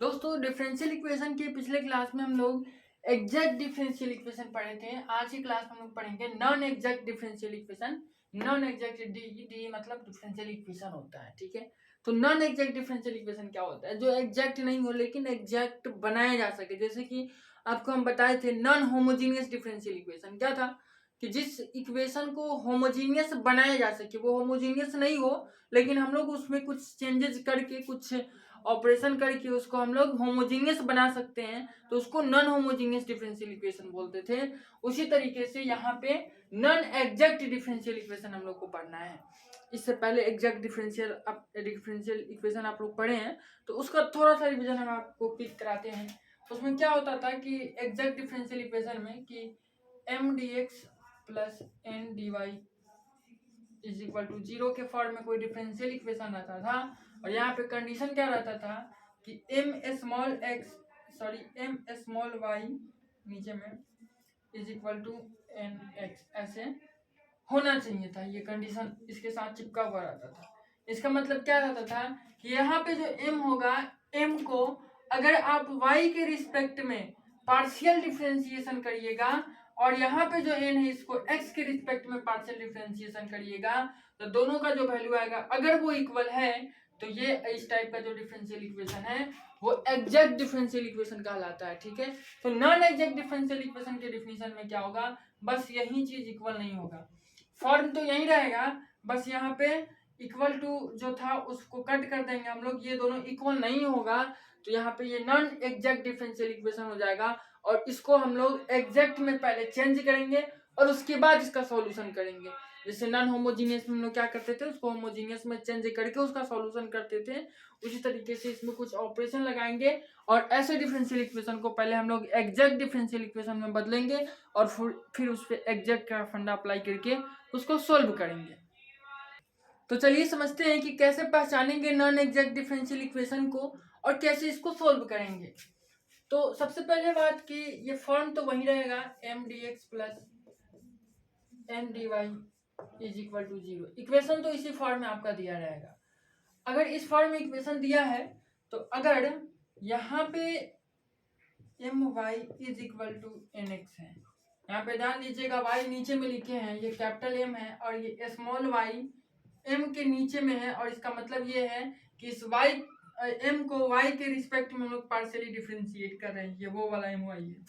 दोस्तों differential equation के पिछले क्लास में हम लोग एग्जैक्ट डिफरेंशियल इक्वेशन पढ़े थे। आज की क्लास में हम लोग पढ़ेंगे non exact differential equation. Non exact D मतलब डिफरेंशियल इक्वेशन होता है, ठीक है। तो नॉन एग्जैक्ट डिफरेंशियल इक्वेशन क्या होता है? जो एग्जैक्ट नहीं हो लेकिन एग्जैक्ट बनाया जा सके। जैसे कि आपको हम बताए थे नॉन होमोजीनियस डिफरेंशियल इक्वेशन क्या था कि जिस इक्वेशन को होमोजीनियस बनाया जा सके, वो होमोजीनियस नहीं हो लेकिन हम लोग उसमें कुछ चेंजेस करके, कुछ ऑपरेशन करके उसको हम लोग होमोजीनियस बना सकते हैं, तो उसको नॉन होमोजीनियस डिफरेंशियल इक्वेशन बोलते थे। उसी तरीके से यहाँ पे नॉन एग्जैक्ट डिफरेंशियल इक्वेशन हम लोग को पढ़ना है। इससे पहले एग्जैक्ट डिफरेंशियल इक्वेशन आप लोग पढ़े हैं, तो उसका थोड़ा सा रिवीजन हम आपको पिक कराते हैं। उसमें क्या होता था कि एग्जैक्ट डिफरेंशियल इक्वेशन में कि M D X plus N D Y is equal to 0 के फॉर्म में कोई डिफरेंशियल इक्वेशन आता था, और यहाँ पे कंडीशन क्या रहता था कि एम स्मॉल वाई नीचे में is equal to N X ऐसे होना चाहिए था। ये कंडीशन इसके साथ चिपका हुआ रहता था। इसका मतलब क्या रहता था कि यहाँ पे जो m होगा, m को अगर आप y के रिस्पेक्ट में पार्शियल डिफरेंशिएशन करिएगा और यहाँ पे जो n है इसको x के रिस्पेक्ट में पार्शियल डिफरेंशिएशन करिएगा, तो दोनों का जो वैल्यू आएगा अगर वो इक्वल है तो ये इस टाइप का जो डिफरेंशियल इक्वेशन है वो एग्जैक्ट डिफरेंशियल इक्वेशन कहलाता है, ठीक है। तो नॉन एग्जैक्ट डिफरेंशियल इक्वेशन के डिफिनीशन में क्या होगा, बस यही चीज इक्वल नहीं होगा, फॉर्म तो यही रहेगा, बस यहाँ पे इक्वल टू जो था उसको कट कर देंगे हम लोग, ये दोनों इक्वल नहीं होगा तो यहाँ पे ये नॉन एग्जैक्ट डिफरेंशियल इक्वेशन हो जाएगा। और इसको हम लोग एग्जैक्ट में पहले चेंज करेंगे और उसके बाद इसका सॉल्यूशन करेंगे। जैसे नॉन होमोजीनियस में हम लोग क्या करते थे, उसको होमोजीनियस में चेंज करके उसका सॉल्यूशन करते थे, उसी तरीके से इसमें कुछ ऑपरेशन लगाएंगे और ऐसे डिफरेंशियल इक्वेशन को पहले हम लोग एग्जैक्ट डिफरेंशियल इक्वेशन में बदलेंगे और फिर उस पर एग्जैक्ट का फंडा अप्लाई करके उसको सोल्व करेंगे। तो चलिए समझते हैं कि कैसे पहचानेंगे नॉन एग्जैक्ट डिफरेंशियल इक्वेशन को और कैसे इसको सोल्व करेंगे। तो सबसे पहले बात कि ये फॉर्म तो वही रहेगा, M D X plus N D Y is equal to 0। Equation तो इसी फॉर्म में आपका दिया रहेगा। अगर इस फॉर्म में इक्वेशन दिया है तो अगर यहाँ पे M Y is equal to N X है, यहाँ पे ध्यान दीजिएगा y नीचे में लिखे हैं, ये कैपिटल M है और ये स्मॉल y m के नीचे में है, और इसका मतलब ये है कि इस m को y के रिस्पेक्ट में हम लोग पार्शियली डिफरेंशिएट कर रहे हैं, ये वो वाला my है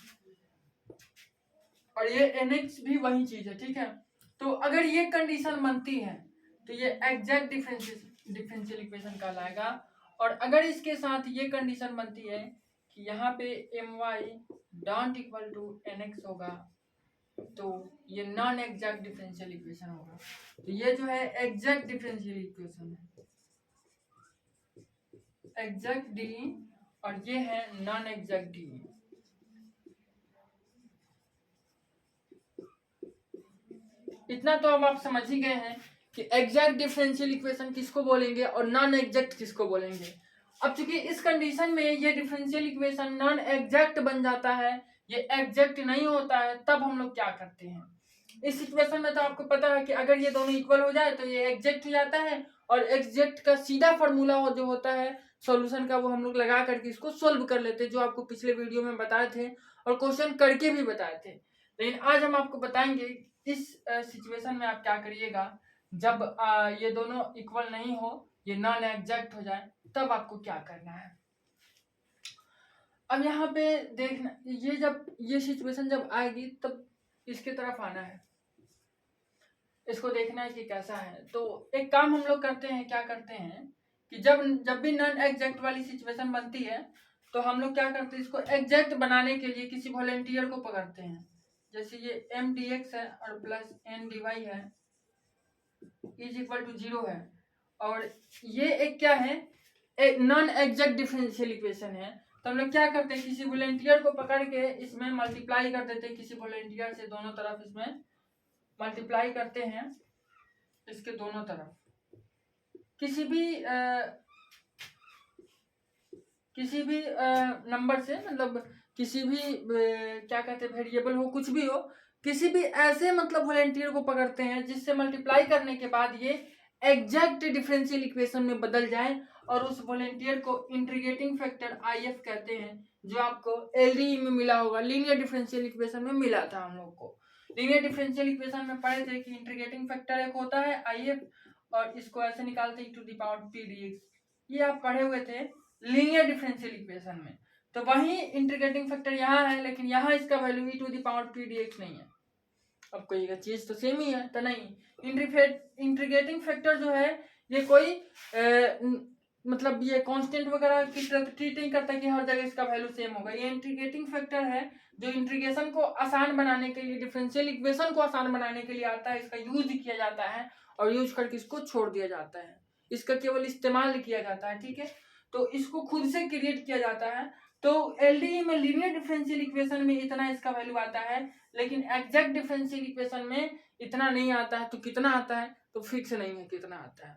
और ये nx भी वही चीज है, ठीक है। तो अगर ये कंडीशन बनती है तो ये एग्जैक्ट डिफरेंशियल इक्वेशन कहलाएगा। और अगर इसके साथ ये कंडीशन बनती है कि यहाँ पे my dot equal to nx होगा तो ये नॉन एग्जैक्ट डिफरेंशियल इक्वेशन होगा। तो ये जो है एग्जैक्ट डिफरेंशियल इक्वेशन है, एग्जैक्ट डी, और ये है नॉन एग्जैक्ट डी। इतना तो अब आप समझ ही गए हैं कि एग्जैक्ट डिफरेंशियल इक्वेशन किसको बोलेंगे और नॉन एग्जैक्ट किसको बोलेंगे। अब चूंकि इस कंडीशन में ये डिफरेंशियल इक्वेशन नॉन एग्जैक्ट बन जाता है, ये एग्जैक्ट नहीं होता है, तब हम लोग क्या करते हैं इस सिचुएशन में, तो आपको पता है कि अगर ये दोनों इक्वल हो जाए तो ये एग्जैक्ट हो जाता है, और एग्जैक्ट का सीधा फॉर्मूला जो होता है सॉल्यूशन का, वो हम लोग लगा करके इसको सोल्व कर लेते हैं, जो आपको पिछले वीडियो में बताए थे और क्वेश्चन करके भी बताए थे। लेकिन आज हम आपको बताएंगे इस सिचुएशन में आप क्या करिएगा जब ये दोनों इक्वल नहीं हो, ये नॉन एग्जैक्ट हो जाए, तब आपको क्या करना है। अब यहाँ पे देखना, ये जब ये सिचुएशन जब आएगी तब इसके तरफ आना है, इसको देखना है कि कैसा है। तो एक काम हम लोग करते हैं, क्या करते हैं कि जब भी नॉन एग्जैक्ट वाली सिचुएशन बनती है तो हम लोग क्या करते हैं, इसको एग्जैक्ट बनाने के लिए किसी वॉलेंटियर को पकड़ते हैं। जैसे ये एम डी एक्स है और प्लस एन डी वाई है इज इक्वल टू 0 है, और ये एक क्या है, एक नॉन एग्जैक्ट डिफरेंशियल इक्वेशन है। तो हम लोग क्या करते हैं, किसी वॉलेंटियर को पकड़ के इसमें मल्टीप्लाई कर देते हैं, किसी वॉलेंटियर से दोनों तरफ इसमें मल्टीप्लाई करते हैं, इसके दोनों तरफ किसी भी नंबर से, मतलब किसी भी क्या कहते हैं वेरिएबल हो, कुछ भी हो, किसी भी ऐसे मतलब वॉलेंटियर को पकड़ते हैं जिससे मल्टीप्लाई करने के बाद ये एग्जैक्ट डिफरेंशियल इक्वेशन में बदल जाए और उस वॉलेंटियर को इंटीग्रेटिंग फैक्टर IF कहते हैं, जो आपको LDE में मिला होगा, लीनियर डिफरेंशियल इक्वेशन में मिला था। हम लोग को लीनियर डिफरेंशियल इक्वेशन में पढ़े थे कि इंटीग्रेटिंग फैक्टर एक होता है IF, और इसको ऐसे निकालते हैं e⁻p⁴ ये आप पढ़े हुए थे लीनियर डिफरेंशियल इक्वेशन में। तो वही इंटीग्रेटिंग फैक्टर यहाँ है, लेकिन यहाँ इसका वैल्यू e⁻p⁴ नहीं है। अब कहिएगा चीज तो सेम ही है, तो नहीं। इंटीग्रेटिंग फैक्टर जो है ये कोई मतलब ये कांस्टेंट वगैरह की तरह ट्रीट नहीं करता कि हर जगह इसका वैल्यू सेम होगा। ये इंटीग्रेटिंग फैक्टर है जो इंटीग्रेशन को आसान बनाने के लिए, डिफरेंशियल इक्वेशन को आसान बनाने के लिए आता है। इसका यूज किया जाता है और यूज करके इसको छोड़ दिया जाता है, इसका केवल इस्तेमाल किया जाता है। ठीक है, तो इसको खुद से क्रिएट किया जाता है। तो LDE में लीनियर डिफरेंशियल इक्वेशन में इतना इसका वैल्यू आता है, लेकिन एग्जैक्ट डिफरेंशियल इक्वेशन में इतना नहीं आता है। तो कितना आता है तो फिक्स नहीं है कितना आता है,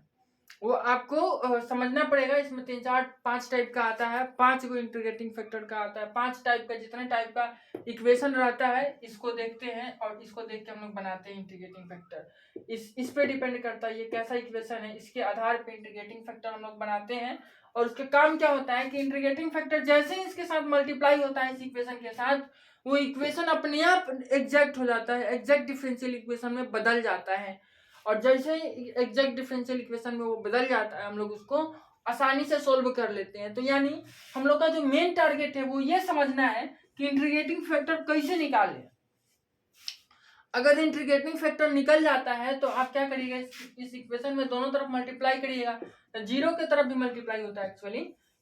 वो आपको समझना पड़ेगा। इसमें 3 4 5 टाइप का आता है, 5 को इंटीग्रेटिंग फैक्टर का आता है, 5 टाइप का, जितने टाइप का इक्वेशन रहता है इसको देखते हैं और इसको देख के हम लोग बनाते हैं इंटीग्रेटिंग फैक्टर। इस पे डिपेंड करता है ये कैसा इक्वेशन है, इसके आधार पे इंटीग्रेटिंग फैक्टर हम लोग बनाते हैं। और उसके काम क्या होता है कि इंटीग्रेटिंग फैक्टर जैसे ही इसके साथ मल्टीप्लाई होता है इस इक्वेशन के साथ, वो इक्वेशन अपने आप एग्जैक्ट हो जाता है, एग्जैक्ट डिफरेंशियल इक्वेशन में बदल जाता है। और जैसे ही एग्जैक्ट डिफरेंशियल इक्वेशन में वो बदल जाता है, हम लोग उसको आसानी से सोल्व कर लेते हैं। तो यानी हम लोग का जो मेन टारगेट है वो ये समझना है कि इंटीग्रेटिंग फैक्टर कैसे निकालें। अगर इंटीग्रेटिंग फैक्टर निकल जाता है तो आप क्या करिएगा, इस इक्वेशन में दोनों तरफ मल्टीप्लाई करिएगा। जीरो के तरफ भी मल्टीप्लाई होता है एक्चुअली,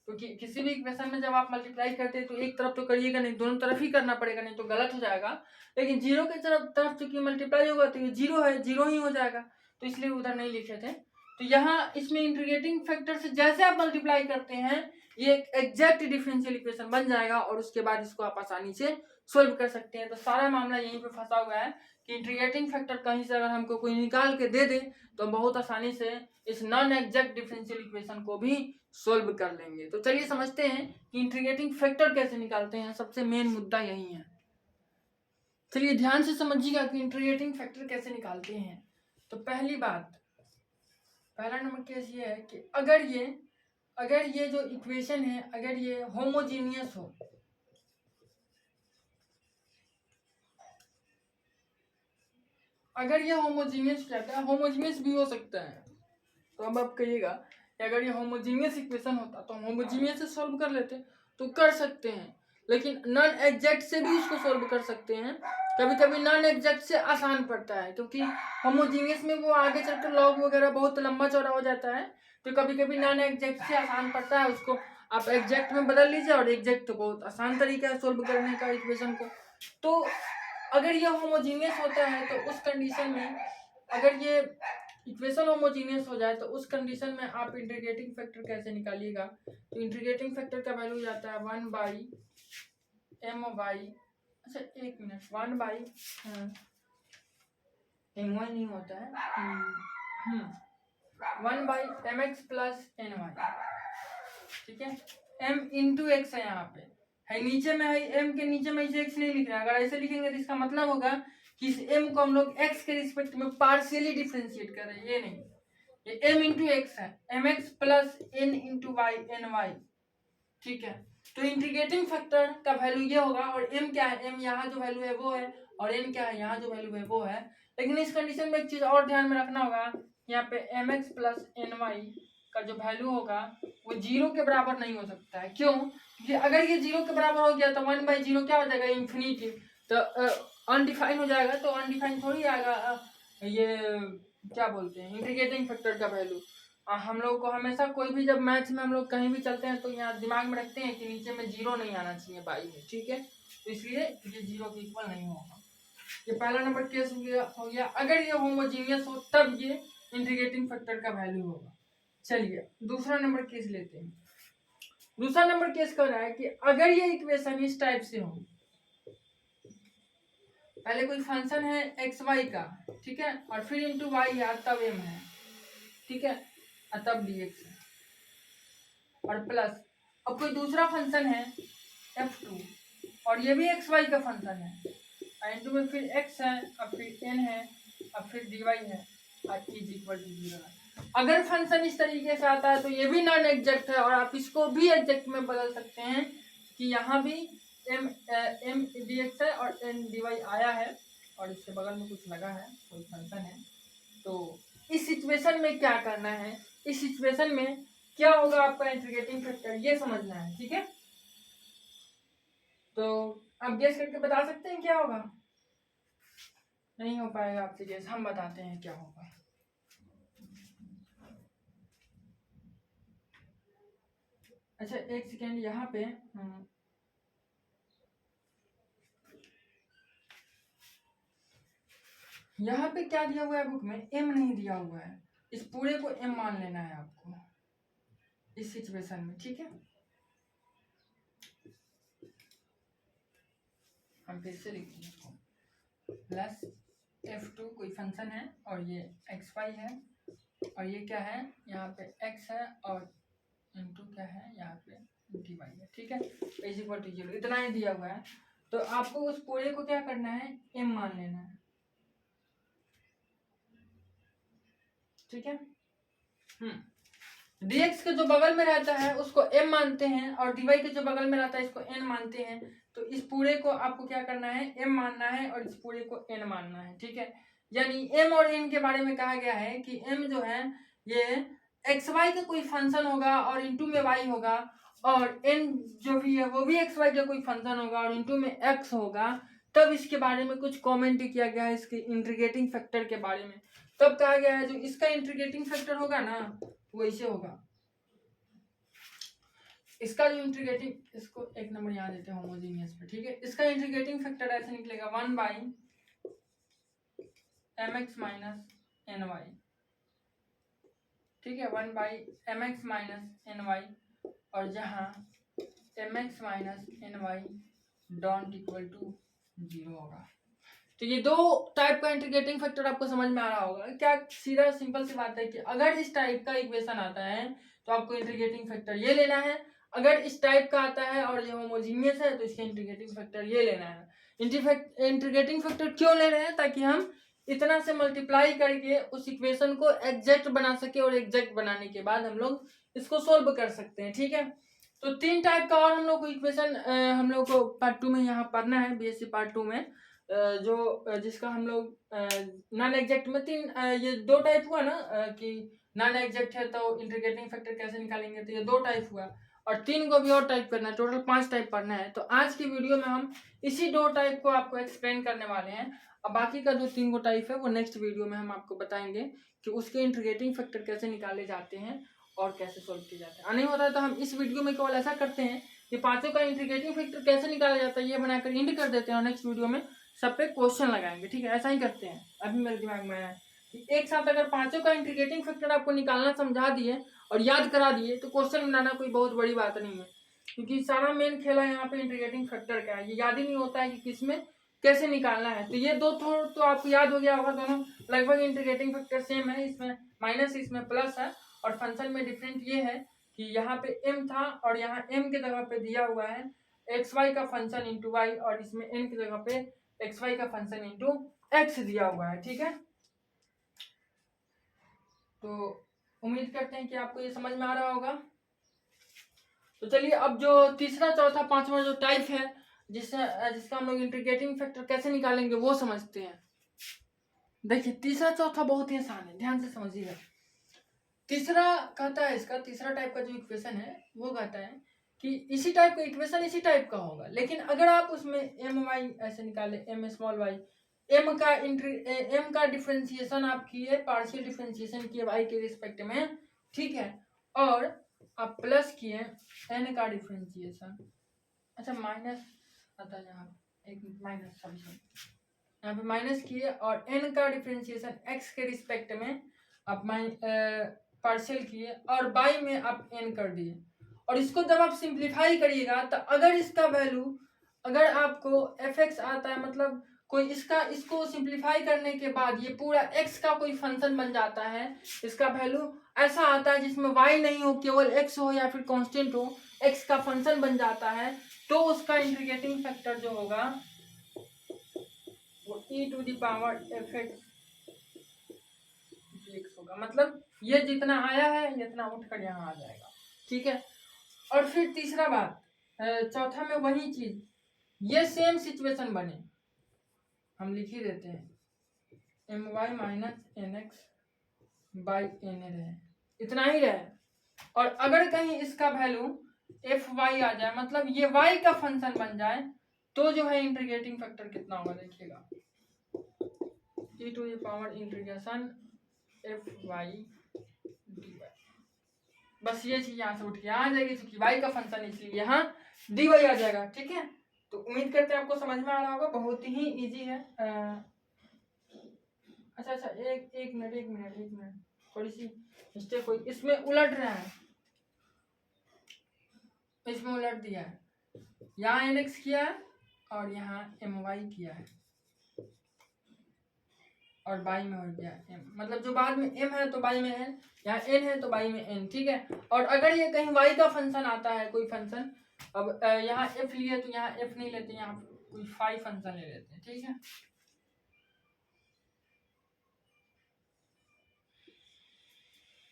क्योंकि किसी भी इक्वेशन में जब आप मल्टीप्लाई करते हैं तो एक तरफ तो करिएगा नहीं, दोनों तरफ ही करना पड़ेगा, नहीं तो गलत हो जाएगा। लेकिन जीरो के तरफ चूंकि मल्टीप्लाई होगा तो ये जीरो है, जीरो ही हो जाएगा, तो इसलिए उधर नहीं लिखे थे। तो यहाँ इसमें इंटीग्रेटिंग फैक्टर से जैसे आप मल्टीप्लाई करते हैं ये एग्जैक्ट डिफरेंशियल इक्वेशन बन जाएगा, और उसके बाद इसको आप आसानी से सोल्व कर सकते हैं। तो सारा मामला यहीं पे फंसा हुआ है कि इंटीग्रेटिंग फैक्टर कहीं से अगर हमको कोई निकाल के दे दे तो हम बहुत आसानी से इस नॉन एग्जैक्ट डिफरेंशियल इक्वेशन को भी सोल्व कर लेंगे। तो चलिए समझते हैं कि इंटीग्रेटिंग फैक्टर कैसे निकालते हैं, सबसे मेन मुद्दा यही है। चलिए ध्यान से समझिएगा कि इंटीग्रेटिंग फैक्टर कैसे निकालते हैं। तो पहली बात, पहला नंबर केस ये है कि अगर ये जो इक्वेशन है अगर ये होमोजीनियस हो, अगर ये होमोजीनियस कहता है, होमोजीनियस भी हो सकता है। तो अब आप कहिएगा कि अगर ये होमोजीनियस इक्वेशन होता तो हम होमोजीनियस से सॉल्व कर लेते, तो कर सकते हैं, लेकिन नॉन एग्जैक्ट से भी इसको सॉल्व कर सकते हैं। कभी कभी नॉन एग्जैक्ट से आसान पड़ता है, क्योंकि होमोजीनियस में वो आगे चलकर लॉग वगैरह बहुत लंबा चौड़ा हो जाता है। तो कभी कभी नॉन एग्जैक्ट से आसान पड़ता है, उसको आप एग्जैक्ट में बदल लीजिए, और एग्जैक्ट तो बहुत आसान तरीका है सोल्व करने का इक्वेशन को। तो अगर ये होमोजीनियस होता है तो उस कंडीशन में, अगर ये इक्वेशन होमोजीनियस हो जाए तो उस कंडीशन में आप इंटीग्रेटिंग फैक्टर कैसे निकालिएगा। तो इंटीग्रेटिंग फैक्टर का वैल्यू जाता है 1/m/, अच्छा एक मिनट, 1/, नहीं होता है, 1/mx + ny, ठीक है। m इंटू एक्स है, यहाँ पे है, नीचे में है m के नीचे में इसे x नहीं लिख रहा है। अगर ऐसे लिखेंगे तो इसका मतलब होगा कि इस m को हम लोग x के रिस्पेक्ट में पार्शियली डिफरेंशिएट कर रहे हैं, ये नहीं, ये m इंटू एक्स है, mx + n into Y ny, ठीक है। तो इंटीग्रेटिंग फैक्टर का वैल्यू ये होगा, और m क्या है, m यहाँ जो वैल्यू है वो है, और n क्या है, यहाँ जो वैल्यू है वो है। लेकिन इस कंडीशन में एक चीज और ध्यान में रखना होगा, यहाँ पे mx + ny का जो वैल्यू होगा वो 0 के बराबर नहीं हो सकता है। क्यों? क्योंकि अगर ये 0 के बराबर हो गया तो 1/0 क्या हो जाएगा, इंफिनिटी, तो अनडिफाइन हो जाएगा। तो अनडिफाइन थोड़ी आएगा ये क्या बोलते हैं इंटीग्रेटिंग फैक्टर का वैल्यू। हम लोग को हमेशा कोई भी जब मैथ्स में हम लोग कहीं भी चलते हैं तो यहाँ दिमाग में रखते हैं कि नीचे में 0 नहीं आना चाहिए बाई में, ठीक है। तो इसलिए ये 0 के इक्वल नहीं होगा। ये पहला नंबर केस हो गया। अगर ये होमोजीनियस हो तब ये इंटीग्रेटिंग फैक्टर का वैल्यू होगा। चलिए दूसरा नंबर केस लेते हैं। दूसरा नंबर केस कर रहा है कि अगर ये इक्वेशन इस टाइप से हो, पहले कोई फंक्शन है एक्स वाई का, ठीक है, और फिर इंटू वाई है तब m है, ठीक है, तब dx है, और प्लस अब कोई दूसरा फंक्शन है f2 और ये भी एक्स वाई का फंक्शन है, इंटू में फिर x है, अब फिर n है, अब फिर dy है, और इज इक्वल टू 0 है। अगर फंक्शन इस तरीके से आता है तो ये भी नॉन एग्जैक्ट है, और आप इसको भी एग्जैक्ट में बदल सकते हैं कि यहाँ भी एम डी एक्स है और एन डी वाई आया है और इसके बगल में कुछ लगा है, कोई फंक्शन है। तो इस सिचुएशन में क्या करना है, इस सिचुएशन में क्या होगा आपका इंटीग्रेटिंग फैक्टर, ये समझना है। ठीक है, तो आप गेस करके बता सकते हैं क्या होगा? नहीं हो पाएगा आपसे गेस, हम बताते हैं क्या होगा। अच्छा एक सेकेंड, यहाँ पे यहाँ पे क्या दिया हुआ है बुक में? एम नहीं दिया हुआ है, इस पूरे को एम मान लेना है आपको इस सिचुएशन में। ठीक है, हम फिर से लिखते हैं, प्लस f2 कोई फंक्शन है और ये xy है और ये क्या है, यहाँ पे x है और इनटू क्या है, यहाँ पे dy है। ठीक है, इज इक्वल टू 0, इतना ही दिया हुआ है। तो आपको उस पूरे को क्या करना है, m मान लेना है। ठीक है, dx के जो बगल में रहता है उसको m मानते हैं और dy के जो बगल में रहता है इसको n मानते हैं। तो इस पूरे को आपको क्या करना है, m मानना है और इस पूरे को n मानना है। ठीक है, यानी m और n के बारे में कहा गया है कि m जो है ये xy का कोई फंक्शन होगा और इनटू में y होगा, और n जो भी है वो भी xy का कोई फंक्शन होगा और इनटू में x होगा। तब इसके बारे में कुछ कॉमेंट किया गया है, इसके इंटीग्रेटिंग फैक्टर के बारे में। तब कहा गया है जो इसका इंटीग्रेटिंग फैक्टर होगा ना वो ऐसे होगा, इसका जो इंटीग्रेटिंग, इसको एक नंबर यहाँ देते हैं होमोजेनियस पे। ठीक है, इसका इंटीग्रेटिंग फैक्टर ऐसे निकलेगा 1/mx माइनस एन वाई। ठीक है, 1/mx माइनस एन वाई, और जहाँ mx minus N Y dot equal to 0 होगा। तो ये दो टाइप का इंटीग्रेटिंग फैक्टर आपको समझ में आ रहा होगा। क्या सीधा सिंपल सी बात है कि अगर इस टाइप का इक्वेशन आता है तो आपको इंटीग्रेटिंग फैक्टर ये लेना है, अगर इस टाइप का आता है और ये होमोजीनियस है तो इसका इंटीग्रेटिंग फैक्टर ये लेना है। इंटीग्रेटिंग फैक्टर क्यों ले रहे हैं? ताकि हम इतना से मल्टीप्लाई करके उस इक्वेशन को एग्जैक्ट बना सके और एग्जैक्ट बनाने के बाद हम लोग इसको सोल्व कर सकते हैं। ठीक है, तो तीन टाइप का और हम लोग को इक्वेशन हम लोग को पार्ट 2 में यहाँ पढ़ना है, बीएससी पार्ट 2 में, जो जिसका हम लोग नॉन एग्जैक्ट में तीन ये दो टाइप हुआ ना, कि नॉन एग्जैक्ट है तो इंटीग्रेटिंग फैक्टर कैसे निकालेंगे, तो ये दो टाइप हुआ और तीन को भी और टाइप करना है, टोटल 5 टाइप पढ़ना है। तो आज की वीडियो में हम इसी दो टाइप को आपको एक्सप्लेन करने वाले हैं। अब बाकी का जो 3 को टाइप है वो नेक्स्ट वीडियो में हम आपको बताएंगे कि उसके इंटीग्रेटिंग फैक्टर कैसे निकाले जाते हैं और कैसे सोल्व किए जाते हैं। नहीं होता है तो हम इस वीडियो में केवल ऐसा करते हैं कि पांचों का इंटीग्रेटिंग फैक्टर कैसे निकाला जाता है ये बनाकर इंड कर देते हैं और नेक्स्ट वीडियो में सब पे क्वेश्चन लगाएंगे। ठीक है, ऐसा ही करते हैं। अभी मेरे दिमाग में आया कि एक साथ अगर पांचों का इंटीग्रेटिंग फैक्टर आपको निकालना समझा दिए और याद करा दिए तो क्वेश्चन बनाना कोई बहुत बड़ी बात नहीं है, क्योंकि सारा मेन खेला यहाँ पे इंटीग्रेटिंग फैक्टर का है। ये याद ही नहीं होता है कि किसमें कैसे निकालना है। तो ये दो तो आपको याद हो गया होगा, दोनों लगभग इंटीग्रेटिंग फैक्टर सेम है, इसमें माइनस इसमें प्लस है और फंक्शन में डिफरेंट ये है कि यहाँ पे m था और यहाँ m की जगह पे दिया हुआ है xy का फंक्शन इंटू वाई और इसमें n की जगह पे xy का फंक्शन इंटू x दिया हुआ है। ठीक है, तो उम्मीद करते हैं कि आपको ये समझ में आ रहा होगा। तो चलिए अब जो तीसरा चौथा पांचवा जो टाइप है जिसका हम लोग इंटीग्रेटिंग फैक्टर कैसे निकालेंगे वो समझते हैं। देखिए तीसरा चौथा बहुत ही आसान है, ध्यान से समझिएगा। तीसरा कहता है, इसका तीसरा टाइप का जो इक्वेशन है वो कहता है कि इसी टाइप का इक्वेशन इसी टाइप का होगा, लेकिन अगर आप उसमें एम वाई ऐसे निकाले, एम स्मॉल वाई, एम का डिफरेंशिएशन आप किए, पार्शियल डिफरेंशिएशन किए वाई के रिस्पेक्ट में, ठीक है, और आप प्लस किए एन का डिफरेंशिएशन, अच्छा माइनस आता है यहाँ, एक माइनस सॉरी यहाँ पे माइनस किए और एन का डिफरेंशिएशन एक्स के रिस्पेक्ट में आप पार्शियल किए और बाई में आप एन कर दिए, और इसको जब आप सिंप्लीफाई करिएगा तो अगर इसका वैल्यू, अगर आपको एफ एक्स आता है, मतलब कोई इसको सिंप्लीफाई करने के बाद ये पूरा एक्स का कोई फंक्शन बन जाता है, इसका वैल्यू ऐसा आता है जिसमें वाई नहीं हो, केवल एक्स हो या फिर कांस्टेंट हो, एक्स का फंक्शन बन जाता है, तो उसका इंटीग्रेटिंग फैक्टर जो होगा वो e to the power F X होगा। मतलब ये जितना आया है इतना उठकर यहाँ आ जाएगा, ठीक है। और फिर तीसरा बात, चौथा में वही चीज, ये सेम सिचुएशन बने, हम लिख ही देते हैं my minus nx by N रहे, इतना ही रहे। और अगर कहीं इसका वैल्यू fy आ जाए, मतलब ये y का फंक्शन बन जाए, तो जो है इंटीग्रेटिंग फैक्टर कितना होगा देखिएगा, e to the power integration fy dy। बस ये चीज यहाँ से उठ के आ जाएगी, क्योंकि y का फंक्शन इसलिए यहाँ dy आ जाएगा, ठीक है। तो उम्मीद करते हैं आपको समझ में आ रहा होगा, बहुत ही इजी है। अच्छा एक मिनट थोड़ी सी मिस्टेक हुई, इसमें उलट रहा है, इसमें उलट दिया है, यहाँ nx किया है और यहाँ my किया है, और बाई में हो गया m, मतलब जो बाद में m है तो बाई में n, यहाँ n है तो बाई में n, ठीक है। और अगर ये कहीं y का फंक्शन आता है, कोई फंक्शन, अब यहाँ f लिए तो यहाँ f नहीं लेते, यहाँ कोई फाई फंक्शन ले लेते हैं, ठीक है।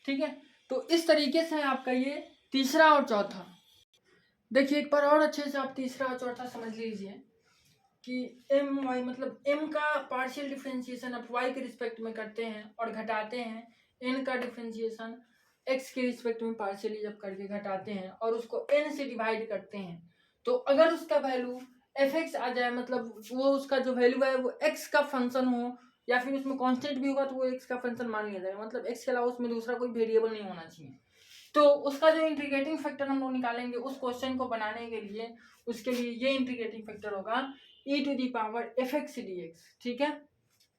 ठीक है, तो इस तरीके से आपका ये तीसरा और चौथा। देखिए एक बार और अच्छे से आप तीसरा और चौथा समझ लीजिए कि एम वाई मतलब एम का पार्शियल डिफरेंशिएशन आप वाई के रिस्पेक्ट में करते हैं और घटाते हैं, एन का डिफरेंशिएशन एक्स के रिस्पेक्ट में पार्शियली जब करके घटाते हैं और उसको एन से डिवाइड करते हैं, तो अगर उसका वैल्यू एफ एक्स आ जाए, मतलब वो उसका जो वैल्यू है वो एक्स का फंक्शन हो या फिर उसमें कांस्टेंट भी होगा तो वो एक्स का फंक्शन मान लिया जाएगा, मतलब एक्स के अलावा उसमें दूसरा कोई वेरिएबल नहीं होना चाहिए। तो उसका जो इंटीग्रेटिंग फैक्टर हम लोग निकालेंगे उस क्वेश्चन को बनाने के लिए, उसके लिए ये इंटीग्रेटिंग फैक्टर होगा e to the power F X D X, ठीक है।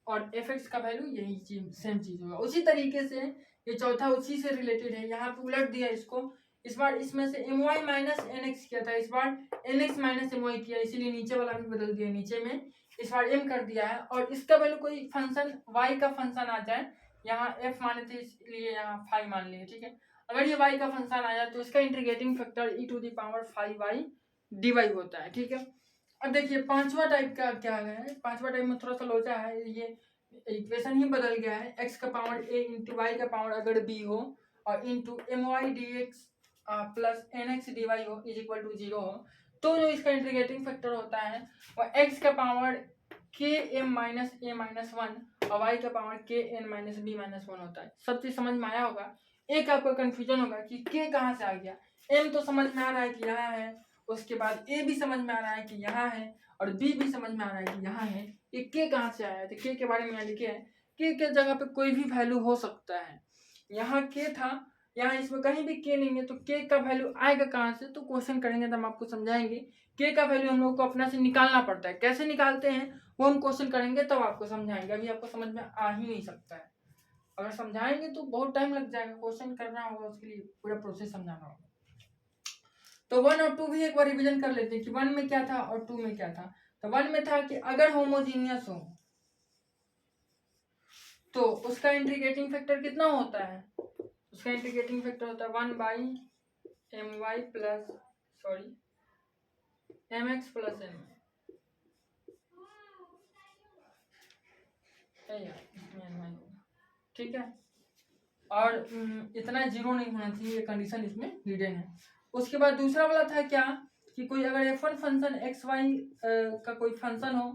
और एफ एक्स का वैल्यू यही सेम चीज होगा। उसी तरीके से ये चौथा उसी से रिलेटेड है, यहाँ पे उलट दिया इसको, इस बार इसमें से M Y minus N X किया था, इस बार N X minus M Y किया, इसीलिए नीचे वाला भी बदल दिया, नीचे में इस बार एम कर दिया है। और इसका वैल्यू कोई फंक्शन वाई का फंक्शन आ जाए, यहाँ एफ माने थे इसलिए यहाँ फाइव मान लिए, ठीक है। अगर ये y का फंक्शन आया तो इसका integrating factor e to the power 5y dy होता है, ठीक है। अब देखिए पांचवा टाइप का क्या है, पांचवा टाइप में थोड़ा सा लोचा है, ये इक्वेशन ही बदल गया है, x का पावर a इंटू वाई का पावर अगर b हो और into M Y D X plus N X D Y हो इज इक्वल टू 0 हो, तो जो इसका इंटीग्रेटिंग फैक्टर होता है वो x का पावर के M minus A minus one और वाई का पावर के N minus B minus one होता है। सब चीज समझ में आया होगा। एक आपका कंफ्यूजन होगा कि के कहाँ से आ गया, एम तो समझ में आ रहा है कि यहाँ है, उसके बाद ए भी समझ में आ रहा है कि यहाँ है और बी भी समझ में आ रहा है कि यहाँ है, ये के कहाँ से आया है। तो के बारे में यहाँ लिखे है के जगह पे कोई भी वैल्यू हो सकता है, यहाँ के था, यहाँ इसमें कहीं भी के नहीं है, तो के का वैल्यू आएगा कहाँ से, तो क्वेश्चन करेंगे तो हम आपको समझाएंगे। के का वैल्यू हम लोग को अपना से निकालना पड़ता है, कैसे निकालते हैं वो हम क्वेश्चन करेंगे तब आपको समझाएंगे, अभी आपको समझ में आ ही नहीं सकता है। अगर समझाएंगे तो बहुत टाइम लग जाएगा, क्वेश्चन करना होगा, उसके लिए पूरा प्रोसेस समझाना होगा। तो 1 और 2 भी एक बार रिवीजन कर लेते हैं कि 1 में क्या था और 2 में क्या था। तो 1 में था कि अगर होमोजीनियस हो तो उसका इंटीग्रेटिंग फैक्टर कितना होता है, उसका इंटीग्रेटिंग फैक्टर होता है 1 by M Y plus M X plus N, ठीक है। और इतना जीरो नहीं होना चाहिए, ये कंडीशन इसमें हिडन है। उसके बाद दूसरा वाला था क्या कि कोई अगर f1 फंक्शन एक्स वाई का कोई फंक्शन हो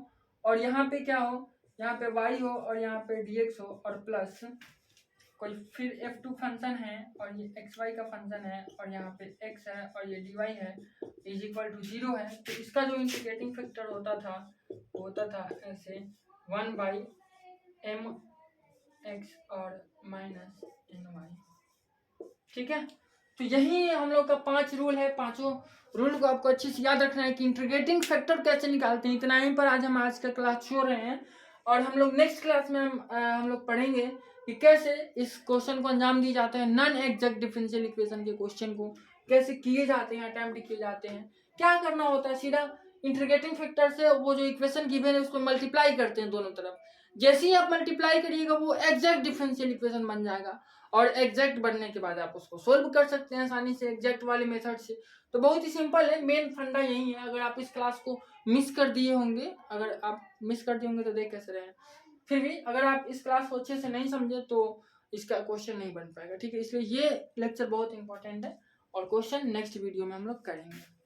और यहाँ पे क्या हो, यहाँ पे y हो और यहाँ पे dx हो और प्लस कोई फिर f2 फंक्शन है और ये xy का फंक्शन है और यहाँ पे x है और ये dy है इज इक्वल टू 0 है, तो इसका जो इंटीग्रेटिंग फैक्टर होता था ऐसे 1 बाई एम एक्स और माइनस एन वाई, ठीक है। तो यही हम लोग का 5 रूल है, पांचों रूल को आपको अच्छे से याद रखना है कि इंटीग्रेटिंग फैक्टर कैसे निकालते हैं। इतना ही पर आज का क्लास छोड़ रहे हैं और हम लोग नेक्स्ट क्लास में हम लोग पढ़ेंगे कि कैसे इस क्वेश्चन को अंजाम दिए जाते हैं, नॉन एग्जैक्ट डिफरेंशियल इक्वेशन के क्वेश्चन को कैसे किए जाते हैं, अटेम्प्ट किए जाते हैं। क्या करना होता है, सीधा इंटीग्रेटिंग फैक्टर से वो जो इक्वेशन गिवन है उसको मल्टीप्लाई करते हैं दोनों तरफ, जैसे ही आप मल्टीप्लाई करिएगा वो एग्जैक्ट डिफरेंशियल इक्वेशन बन जाएगा और एग्जैक्ट बनने के बाद आप उसको सोल्व कर सकते हैं आसानी से एग्जैक्ट वाले मेथड से। तो बहुत ही सिंपल है, मेन फंडा यही है। अगर आप इस क्लास को मिस कर दिए होंगे, अगर आप मिस कर दिए होंगे तो देख कैसे रहे, फिर भी अगर आप इस क्लास को अच्छे से नहीं समझे तो इसका क्वेश्चन नहीं बन पाएगा, ठीक है। इसलिए ये लेक्चर बहुत इंपॉर्टेंट है और क्वेश्चन नेक्स्ट वीडियो में हम लोग करेंगे।